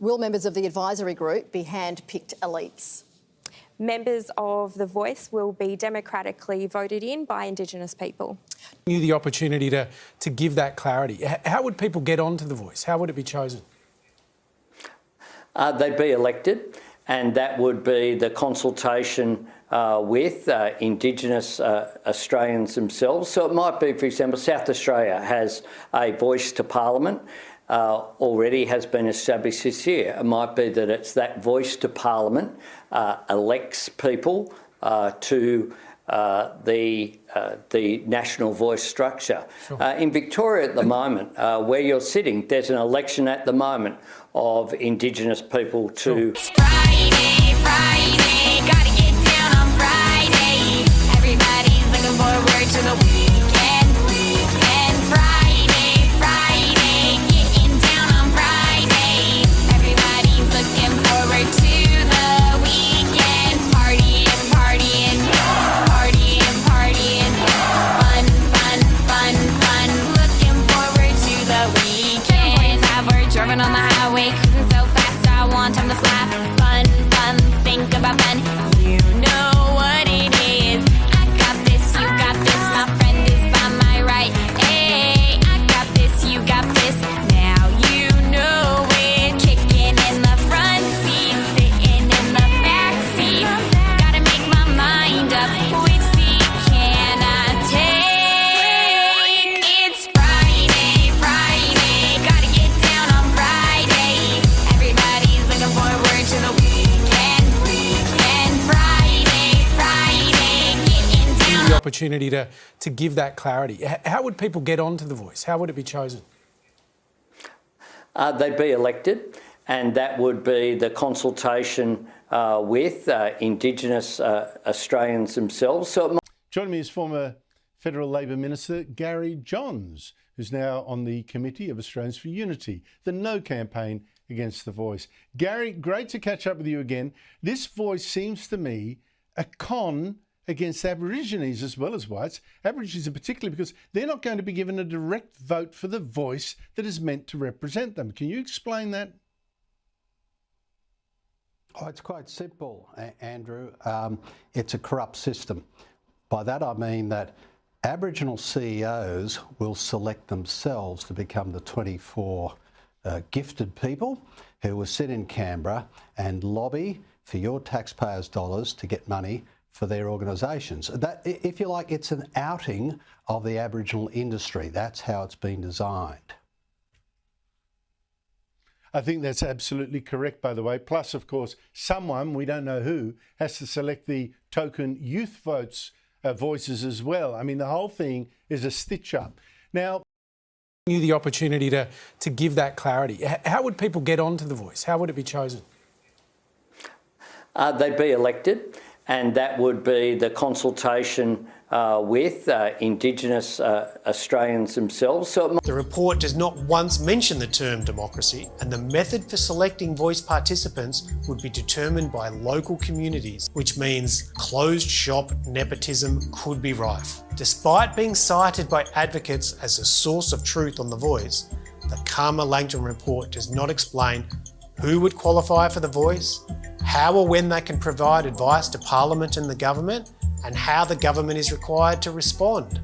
Will members of the advisory group be hand-picked elites? Members of The Voice will be democratically voted in by Indigenous people. You the opportunity to give that clarity. How would people get onto The Voice? How would it be chosen? They'd be elected, and that would be the consultation with Indigenous Australians themselves. So it might be, for example, South Australia has a voice to Parliament. Already has been established this year. It might be that it's that voice to Parliament elects people to the national voice structure. Sure. In Victoria at the moment, where you're sitting, there's an election at the moment of Indigenous people to... It's Friday, gotta get down on Friday. Everybody's looking forward to the weekend. Friday, getting down on Friday. Everybody's looking forward to the weekend. Partying. Looking forward to the weekend. We're driving on the highway, cruising so fast, I want time to fly. Fun, think about fun. You know what it is. I got this, you got this. My friend is by my right. Hey, I got this, you got this. Now you know it. Kicking in the front seat, sitting in the back seat. Gotta make my mind up. Which seat can I take? It's Friday, gotta get down on Friday. Everybody's looking forward to the weekend. Friday, getting down. The opportunity to give that clarity. How would people get onto The Voice? How would it be chosen? They'd be elected, and that would be the consultation with Indigenous Australians themselves. So it might... Joining me is former Federal Labor Minister Gary Johns, who's now on the Committee of Australians for Unity, the No campaign against The Voice. Gary, great to catch up with you again. This Voice seems to me a con against Aborigines as well as whites. Aborigines in particular, because they're not going to be given a direct vote for the voice that is meant to represent them. Can you explain that? Oh, it's quite simple, Andrew. It's a corrupt system. By that I mean that Aboriginal CEOs will select themselves to become the 24 gifted people who will sit in Canberra and lobby for your taxpayers' dollars to get money for their organisations. That, if you like, it's an outing of the Aboriginal industry. That's how it's been designed. I think that's absolutely correct, by the way. Plus, of course, someone, we don't know who, has to select the token youth voices as well. I mean, the whole thing is a stitch-up. Now, You the opportunity to give that clarity. How would people get onto The Voice? How would it be chosen? They'd be elected, and that would be the consultation with Indigenous Australians themselves. So The report does not once mention the term democracy, and the method for selecting voice participants would be determined by local communities, which means closed shop nepotism could be rife. Despite being cited by advocates as a source of truth on The Voice, the Karma-Langton report does not explain who would qualify for The Voice, how or when they can provide advice to Parliament and the government, and how the government is required to respond.